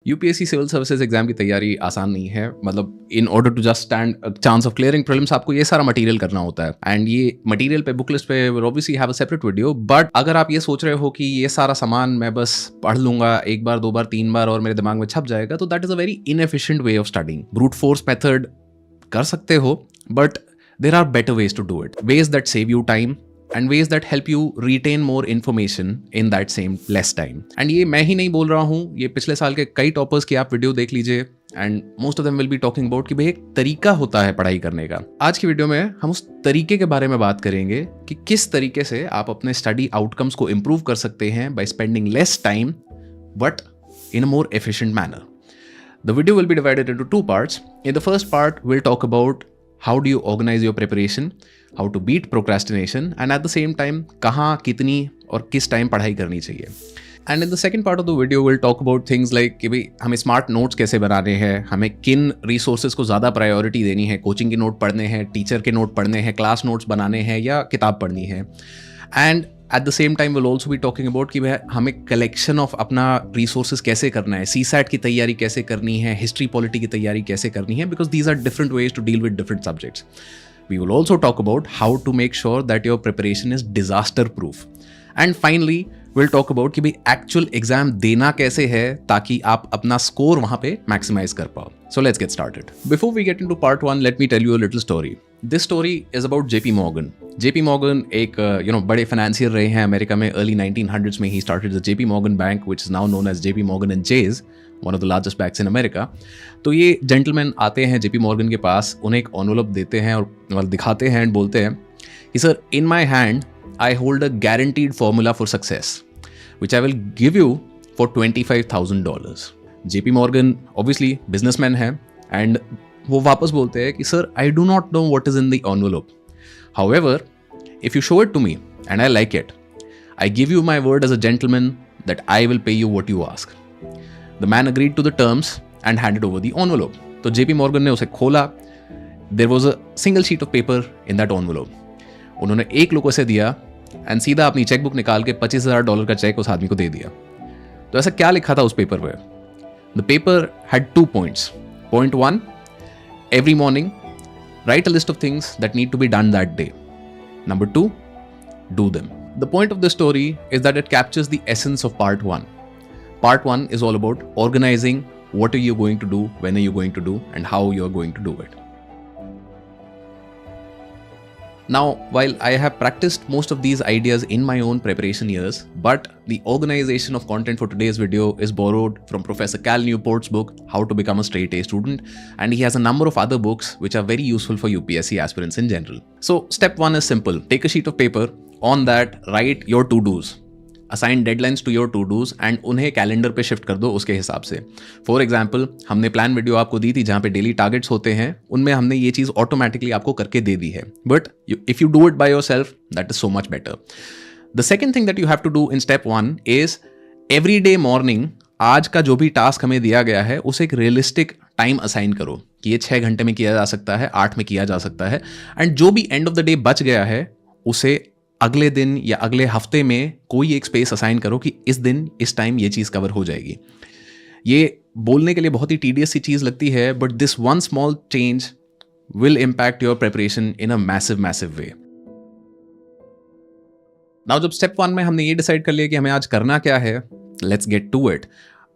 UPSC civil services exam की तैयारी आसान नहीं है। मतलब in order to just stand chance of clearing prelims आपको ये सारा मटेरियल करना होता है, एंड ये मटेरियल पे बुक लिस्ट पे obviously have a separate video. But अगर आप ये सोच रहे हो कि ये सारा सामान मैं बस पढ़ लूंगा एक बार, दो बार, तीन बार और मेरे दिमाग में छप जाएगा, तो that is a very inefficient way of studying. Brute force method कर सकते हो, but there are better ways to do it, ways that save you time and ways that help you retain more information in that same less time. And ये मैं ही नहीं बोल रहा हूँ, ये पिछले साल के कई टॉपर्स की आप वीडियो देख लीजिए, and most of them will be talking about कि भाई एक तरीका होता है पढ़ाई करने का। आज की वीडियो में हम उस तरीके के बारे में बात करेंगे कि किस तरीके से आप अपने स्टडी आउटकम्स को इंप्रूव कर सकते हैं by spending less time but in a more efficient manner. The video will be divided into two parts. In the first part, we'll talk about how do you organize your preparation, how to beat procrastination, and at the same time कहाँ, कितनी और किस time पढ़ाई करनी चाहिए. And in the second part of the video, we'll talk about things like कि भाई हमें स्मार्ट नोट्स कैसे बनाने हैं, हमें किन रिसोर्सेज को ज़्यादा प्रायोरिटी देनी है, कोचिंग के नोट पढ़ने हैं, टीचर के नोट पढ़ने हैं, क्लास नोट्स बनाने हैं या किताब पढ़नी है. And eight the same time will also be talking about कि भाई हमें कलेक्शन ऑफ अपना रिसोर्सेज कैसे करना है, CSAT की तैयारी कैसे करनी है, हिस्ट्री पॉलिटी की तैयारी कैसे करनी है, because these are different ways to deal with different subjects. We will also talk about how to make sure that your preparation is disaster proof. And finally, we'll talk about कि भाई actual exam देना कैसे है ताकि आप अपना score वहाँ पे maximize कर पाओ. So let's get started. Before we get into part one, let me tell you a little story. This story is about JP Morgan. JP Morgan एक बड़े financier रहे हैं अमेरिका में. Early 1900s में he started the JP Morgan Bank, which is now known as JP Morgan and Chase, one of the largest banks in America. तो ये gentleman आते हैं JP Morgan के पास, उन्हें एक एनवलप देते हैं और दिखाते हैं एंड बोलते हैं कि sir, in my hand I hold a guaranteed formula for success which I will give you for $25,000. JP Morgan obviously businessman है एंड वो वापस बोलते हैं कि sir, I do not know what is in the envelope, however if you show it to me and I like it, I give you my word as a gentleman that I will pay you what you ask. The man agreed to the terms and handed over the envelope. तो JP Morgan ने उसे खोला. There was a single sheet of paper in that envelope. उन्होंने एक लोगों से दिया and सीधा अपनी चेकबुक निकाल के $25,000 का चेक उस आदमी को दे दिया. तो ऐसा क्या लिखा था उस पेपर पे? The paper had 2 points. Point 1, every morning write a list of things that need to be done that day. Number 2, do them. The point of this story is that it captures the essence of part 1. Part 1 is all about organizing what are you going to do, when are you going to do, and how you are going to do it. Now, while I have practiced most of these ideas in my own preparation years, but the organization of content for today's video is borrowed from Professor Cal Newport's book, How to Become a Straight A Student, and he has a number of other books which are very useful for UPSC aspirants in general. So, step 1 is simple. Take a sheet of paper. On that, write your to-dos. Assign deadlines to your to-dos and उन्हें calendar पे shift कर दो उसके हिसाब से. For example, हमने plan video आपको दी थी जहाँ पे डेली टारगेट्स होते हैं, उनमें हमने ये चीज़ ऑटोमेटिकली आपको करके दे दी है. But if you do it by yourself, that is so much better. The second thing that you have to do in step 1 is every day morning आज का जो भी टास्क हमें दिया गया है उसे एक रियलिस्टिक टाइम असाइन करो कि ये 6 घंटे में किया जा सकता है, 8 में किया जा सकता है, एंड जो भी एंड ऑफ द डे बच गया है उसे अगले दिन या अगले हफ्ते में कोई एक स्पेस असाइन करो कि इस दिन इस टाइम ये चीज़ कवर हो जाएगी. ये बोलने के लिए बहुत ही टीडियस सी चीज़ लगती है, but this one small change will impact your preparation in a massive way. Now जब स्टेप 1 में हमने ये डिसाइड कर लिया कि हमें आज करना क्या है, let's get to it.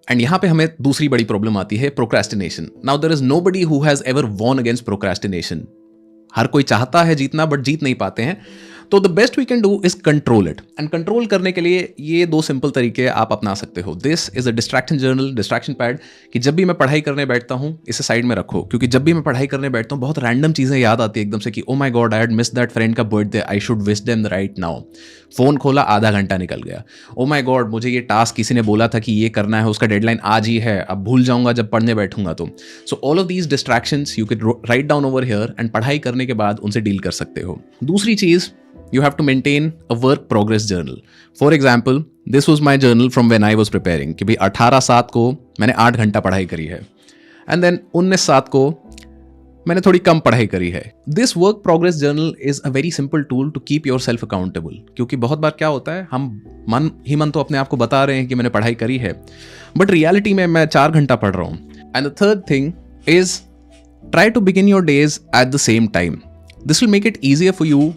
And यहाँ पे हमें दूसरी बड़ी प्रॉब्लम आती है, procrastination. Now there is nobody who has ever won against procrastination. हर कोई चाहता है जीतना बट जीत नहीं पाते हैं. तो the best we can do is control it. And control करने के लिए ये 2 सिंपल तरीके आप अपना सकते हो. This is a distraction journal, distraction pad, कि जब भी मैं पढ़ाई करने बैठता हूँ इसे साइड में रखो, क्योंकि जब भी मैं पढ़ाई करने बैठता हूँ बहुत रैंडम चीज़ें याद आती है एकदम से कि oh my God, I had miss that friend का birthday, I should wish them right now. Phone खोला, आधा घंटा निकल गया. ओ माई गॉड, मुझे ये टास्क किसी ने बोला था कि ये करना है, उसका डेडलाइन आज ही है, अब भूल जाऊंगा जब पढ़ने बैठूंगा तो. So all of these distractions you can write down over here and पढ़ाई करने के बाद उनसे डील कर सकते हो. दूसरी चीज़, you have to maintain a work progress journal. For example, this was my journal from when I was preparing कि भाई 18/7 को मैंने 8 घंटा पढ़ाई करी है, and then 19/7 को मैंने थोड़ी कम पढ़ाई करी है। This work progress journal is a very simple tool to keep your self accountable, क्योंकि बहुत बार क्या होता है, हम मन तो अपने आप को बता रहे हैं कि मैंने पढ़ाई करी है, बट रियलिटी में मैं 4 घंटा पढ़ रहा हूँ। And the third thing is try to begin your days at the same time. This will make it easier for you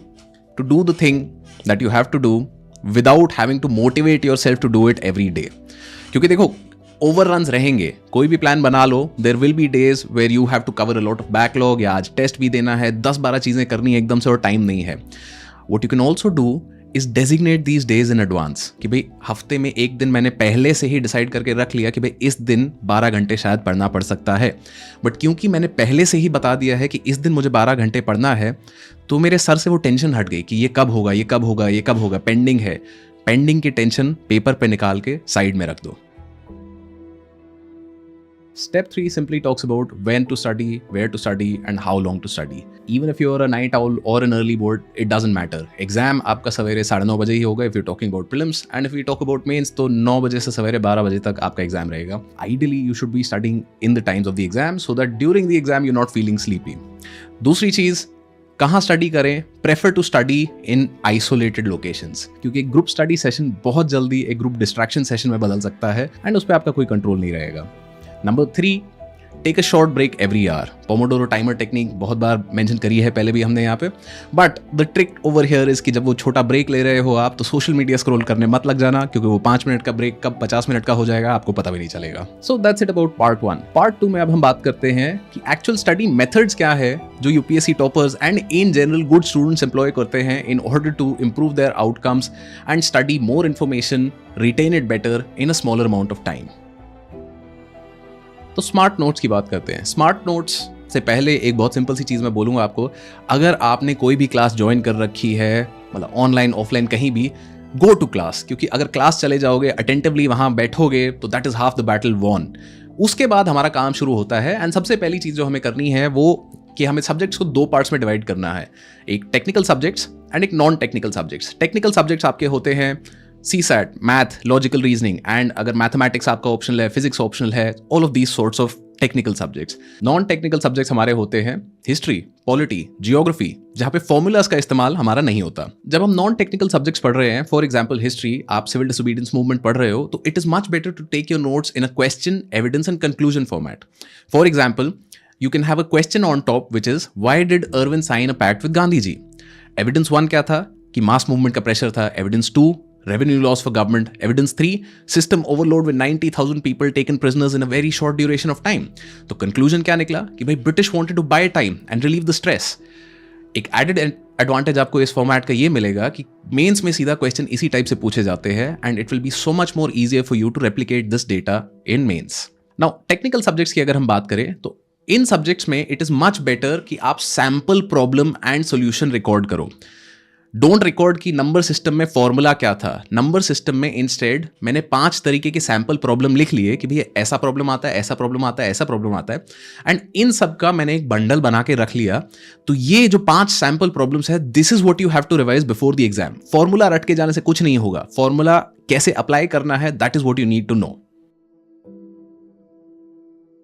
to do the thing that you have to do without having to motivate yourself to do it every day. क्योंकि देखो, overruns रहेंगे, कोई भी plan बना लो, there will be days where you have to cover a lot of backlog, या आज test भी देना है, 10-12 चीज़ें करनी है एकदम से और टाइम नहीं है। What you can also do is designate these days in advance, कि भाई हफ्ते में एक दिन मैंने पहले से ही डिसाइड करके रख लिया कि भाई इस दिन 12 घंटे शायद पढ़ना पड़ सकता है, बट क्योंकि मैंने पहले से ही बता दिया है कि इस दिन मुझे 12 घंटे पढ़ना है, तो मेरे सर से वो टेंशन हट गई कि ये कब होगा, ये कब होगा, ये कब होगा, पेंडिंग है। पेंडिंग की टेंशन पेपर पे निकाल के साइड में रख दो। Step 3 simply talks about when to study, where to study, and how long to study. Even if you're a night owl or an early bird, it doesn't matter. Exam आपका सवेरे 9:30 बजे ही होगा if you're talking about prelims, and if we talk about mains तो 9 बजे से सवेरे 12 बजे तक आपका एग्जाम रहेगा। Ideally, you should be studying in the times of the exam so that during the exam you're not feeling sleepy. दूसरी चीज़, कहाँ स्टडी करें? Prefer to study in isolated locations, क्योंकि एक ग्रुप स्टडी सेशन बहुत जल्दी एक group distraction session में बदल सकता है एंड उस पर आपका कोई कंट्रोल नहीं रहेगा। Number 3, take a short break every hour. Pomodoro timer technique बहुत बार मेंशन करी है पहले भी हमने यहाँ पे, but the trick over here is कि जब वो छोटा ब्रेक ले रहे हो आप, तो सोशल मीडिया स्क्रॉल करने मत लग जाना, क्योंकि वो 5 मिनट का ब्रेक कब 50 मिनट का हो जाएगा आपको पता भी नहीं चलेगा। So that's it about part 1। Part 2 में अब हम बात करते हैं कि एक्चुअल स्टडी मेथड्स क्या है जो UPSC toppers and in general good students employ करते हैं in order to improve their outcomes and study more information, retain it better in a smaller amount of time. तो स्मार्ट नोट्स की बात करते हैं। स्मार्ट नोट्स से पहले एक बहुत सिंपल सी चीज़ मैं बोलूँगा आपको, अगर आपने कोई भी क्लास ज्वाइन कर रखी है, मतलब ऑनलाइन ऑफलाइन कहीं भी, गो टू क्लास, क्योंकि अगर क्लास चले जाओगे, अटेंटिवली वहाँ बैठोगे, तो that is half the battle won. उसके बाद हमारा काम शुरू होता है एंड सबसे पहली चीज़ जो हमें करनी है वो कि हमें सब्जेक्ट्स को 2 पार्ट्स में डिवाइड करना है, एक टेक्निकल सब्जेक्ट्स एंड एक non technical subjects. Technical subjects आपके होते हैं CSAT, math, logical reasoning, and अगर मैथमेटिक्स आपका ऑप्शनल है, फिजिक्स ऑप्शनल है, all of these sorts of technical subjects. Non technical subjects हमारे होते हैं हिस्ट्री, पॉलिटी, जियोग्राफी, जहाँ पे फॉर्मूलाज का इस्तेमाल हमारा नहीं होता। जब हम नॉन टेक्निकल सब्जेक्ट्स पढ़ रहे हैं, फॉर एग्जांपल हिस्ट्री, आप सिविल डिसोबीडियंस मूवमेंट पढ़ रहे हो, तो it is much better to take your notes in a question, evidence and conclusion format. For example, you can have a question on top which is why did Irwin sign a pact with Gandhi ji? Evidence 1 क्या था कि mass movement का pressure था। Evidence 2, revenue loss for government. Evidence 3, system overload with 90,000 people taken prisoners in a very short duration of time. तो conclusion क्या निकला कि भाई British wanted to buy time and relieve the stress. एक added advantage आपको इस format का ये मिलेगा कि मेंस में सीधा क्वेश्चन इसी टाइप से पूछे जाते हैं and it will be so much more easier for you to replicate this data in mains. Now technical subjects की अगर हम बात करें तो इन सब्जेक्ट्स में इट इज मच बेटर कि आप sample problem and solution record करो। डोंट रिकॉर्ड कि नंबर सिस्टम में फॉर्मूला क्या था। नंबर सिस्टम में इंस्टेड मैंने 5 तरीके के सैंपल प्रॉब्लम लिख लिए कि भैया ऐसा प्रॉब्लम आता है, ऐसा प्रॉब्लम आता है, ऐसा प्रॉब्लम आता है, एंड इन सब का मैंने एक बंडल बना के रख लिया। तो ये जो 5 सैंपल प्रॉब्लम्स है, this is what you have to revise before the exam. Formula रट के जाने से कुछ नहीं होगा, फॉर्मूला कैसे अप्लाई करना है, that is what you need to know.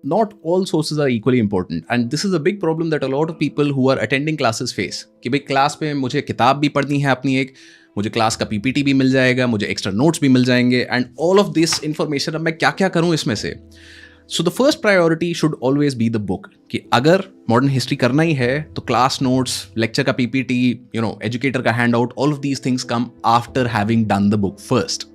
Not all sources are equally important, and this is a big problem that a lot of people who are attending classes face. कि भाई class में मुझे किताब भी पढ़नी है अपनी एक, मुझे क्लास का PPT भी मिल जाएगा, मुझे एक्स्ट्रा नोट्स भी मिल जाएंगे, and all of this information अब मैं क्या क्या करूँ इसमें से। So the first priority should always be the book, कि अगर मॉडर्न हिस्ट्री करना ही है तो क्लास नोट्स, लेक्चर का PPT, एजुकेटर का hand out, all of these things come after having done the book first.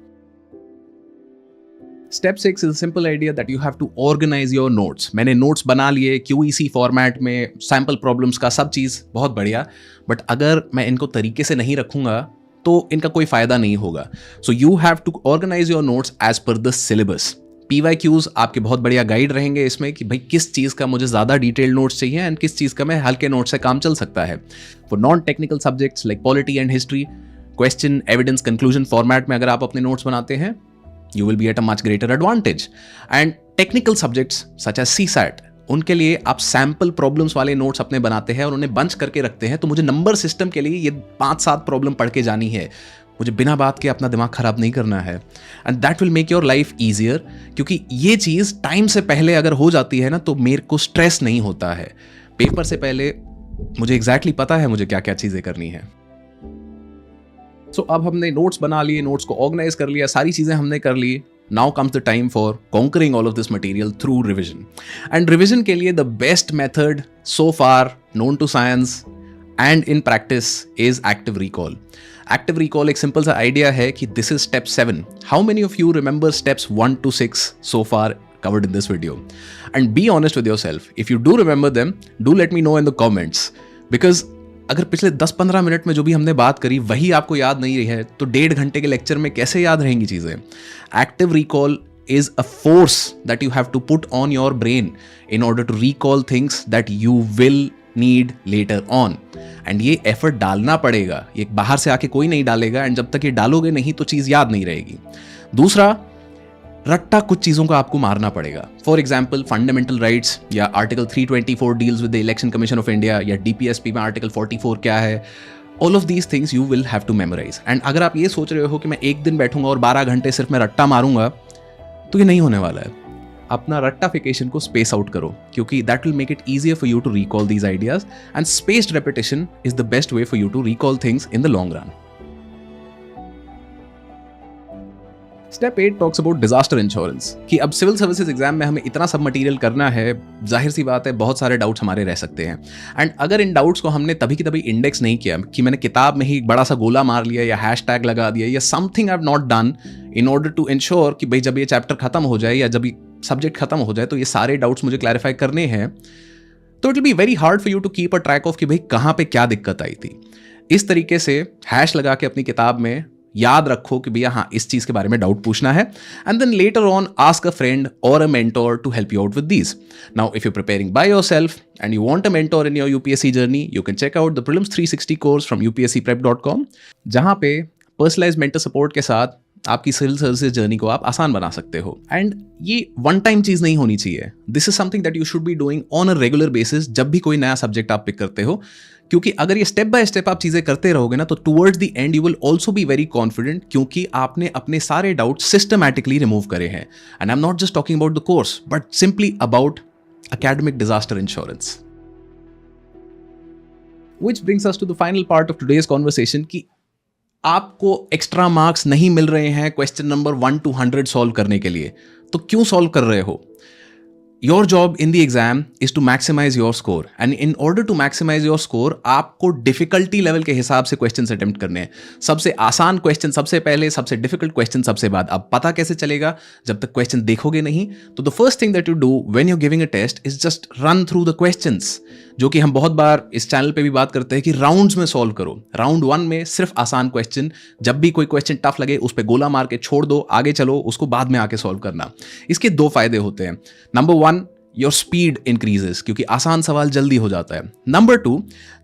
Step 6 is a simple idea that you have to organize your notes. मैंने notes बना लिए QEC format में, sample problems का सब चीज़ बहुत बढ़िया, but अगर मैं इनको तरीके से नहीं रखूँगा तो इनका कोई फ़ायदा नहीं होगा। So you have to organise your notes as per the syllabus. PYQs आपके बहुत बढ़िया गाइड रहेंगे इसमें कि भाई किस चीज़ का मुझे ज़्यादा डिटेल नोट्स चाहिए एंड किस चीज़ का मैं हल्के नोट्स से काम चल सकता है। For non technical subjects like polity and history, question, evidence, conclusion format में अगर आप अपने नोट्स बनाते हैं, you will be at a much greater advantage. And technical subjects such as CSAT, उनके लिए आप सैम्पल प्रॉब्लम्स वाले नोट्स अपने बनाते हैं और उन्हें बंच करके रखते हैं। तो मुझे नंबर सिस्टम के लिए ये 5-7 प्रॉब्लम पढ़ के जानी है, मुझे बिना बात के अपना दिमाग खराब नहीं करना है, and that will make your life easier. क्योंकि ये चीज़ टाइम से पहले अगर हो जाती है ना, तो मेरे को स्ट्रेस नहीं होता है। पेपर से पहले मुझे एग्जैक्टली पता है मुझे क्या क्या चीज़ें करनी है। सो अब हमने नोट्स बना लिए, नोट्स को ऑर्गेनाइज कर लिया, सारी चीज़ें हमने कर ली। Now comes the time for conquering all of this material through revision. And revision के लिए the best method so far known to science and in practice is active recall. Active recall एक सिंपल सा idea है कि this is step 7। How many of you remember steps 1 to 6 so far covered in this video? And be honest with yourself. If you do remember them, do let me know in the comments. Because अगर पिछले 10-15 minute में जो भी हमने बात करी वही आपको याद नहीं रही है तो 1.5 घंटे के लेक्चर में कैसे याद रहेंगी चीज़ें? Active recall is a force that you have to put on your brain in order to recall things that you will need later on. And ये एफर्ट डालना पड़ेगा, ये बाहर से आके कोई नहीं डालेगा, एंड जब तक ये डालोगे नहीं तो चीज़ याद नहीं रहेगी। दूसरा, रट्टा कुछ चीज़ों का आपको मारना पड़ेगा। फॉर एग्जाम्पल फंडामेंटल राइट्स या article 324 deals with the election commission of India, या डीपीएसपी में आर्टिकल 44 क्या है। All of these things you will have to memorise. And अगर आप ये सोच रहे हो कि मैं एक दिन बैठूंगा और 12 घंटे सिर्फ मैं रट्टा मारूंगा, तो ये नहीं होने वाला है। अपना रट्टाफिकेशन को स्पेस आउट करो, क्योंकि that will make it easier for you to recall these ideas, and spaced repetition is the best way for you to recall things in the long run. Step 8 talks about disaster insurance, कि अब civil services exam में हमें इतना सब material करना है, जाहिर सी बात है बहुत सारे डाउट्स हमारे रह सकते हैं। एंड अगर इन डाउट्स को हमने तभी की तभी इंडेक्स नहीं किया, कि मैंने किताब में ही एक बड़ा सा गोला मार लिया या हैशटैग लगा दिया या something I have not done in order to ensure कि भाई जब ये चैप्टर खत्म हो जाए या जब ये सब्जेक्ट खत्म हो जाए तो ये सारे डाउट्स मुझे क्लैरिफाई करने हैं, तो it will be very hard for you to keep a track of कि भाई कहाँ पे क्या दिक्कत आई थी। इस तरीके से हैश लगा के अपनी किताब में याद रखो कि भैया हाँ इस चीज के बारे में डाउट पूछना है, and then later on ask a friend और a mentor to help you out with these. Now if you preparing by yourself and you want a mentor in your UPSC journey, you can check out the prelims 360 course from upscprep.com, जहां पे personalised mentor support के साथ आपकी civil services journey को आप आसान बना सकते हो। एंड ये वन टाइम चीज नहीं होनी चाहिए, this is something that you should be doing on a regular basis जब भी कोई नया सब्जेक्ट आप पिक करते हो, क्योंकि अगर ये स्टेप बाय स्टेप आप चीजें करते रहोगे ना तो towards the end you will also be very confident, क्योंकि आपने अपने सारे डाउट सिस्टमैटिकली रिमूव करे हैं। And I am not just talking about the course but simply about academic disaster insurance. Which brings us to the final part of today's conversation कि आपको extra marks नहीं मिल रहे हैं क्वेश्चन नंबर 1 to 100 सॉल्व करने के लिए, तो क्यों सॉल्व कर रहे हो? Your job in the exam is to maximize your score, and in order to maximize your score आपको डिफिकल्टी लेवल के हिसाब से क्वेश्चन अटेम्प्ट करने हैं। सबसे आसान क्वेश्चन सबसे पहले, सबसे डिफिकल्ट क्वेश्चन सबसे बाद। अब पता कैसे चलेगा जब तक क्वेश्चन देखोगे नहीं? तो the first thing that you do when you giving a test is just run through the questions, जो कि हम बहुत बार इस चैनल पे भी बात करते हैं कि राउंड्स में सॉल्व करो। राउंड 1 में सिर्फ आसान क्वेश्चन, जब भी कोई क्वेश्चन टफ लगे उस पर गोला मार के छोड़ दो, आगे चलो, उसको बाद में आके सॉल्व करना। इसके 2 फायदे होते हैं। नंबर 1, योर स्पीड इंक्रीजेस, क्योंकि आसान सवाल जल्दी हो जाता है। नंबर 2,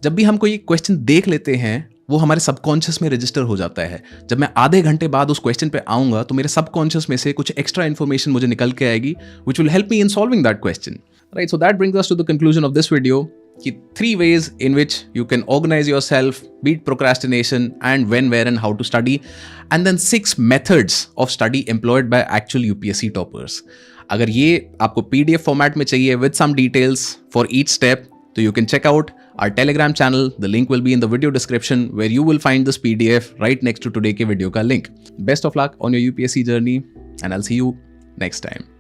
जब भी हम कोई क्वेश्चन देख लेते हैं वो हमारे सबकॉन्शियस में रजिस्टर हो जाता है। जब मैं आधे घंटे बाद उस क्वेश्चन पे आऊंगा तो मेरे सबकॉन्शियस में से कुछ एक्स्ट्रा इन्फॉर्मेशन मुझे निकल के आएगी which will help me in solving that question, right? So that brings us to the conclusion of this video कि 3 ways in which you can organize yourself, beat procrastination, and when, where, and how to study, and then 6 methods of study employed by actual UPSC toppers. अगर ये आपको PDF format में चाहिए with some details for each step, तो you can check out our Telegram channel. The link will be in the video description where you will find this PDF right next to today के video का link. Best of luck on your UPSC journey, and I'll see you next time.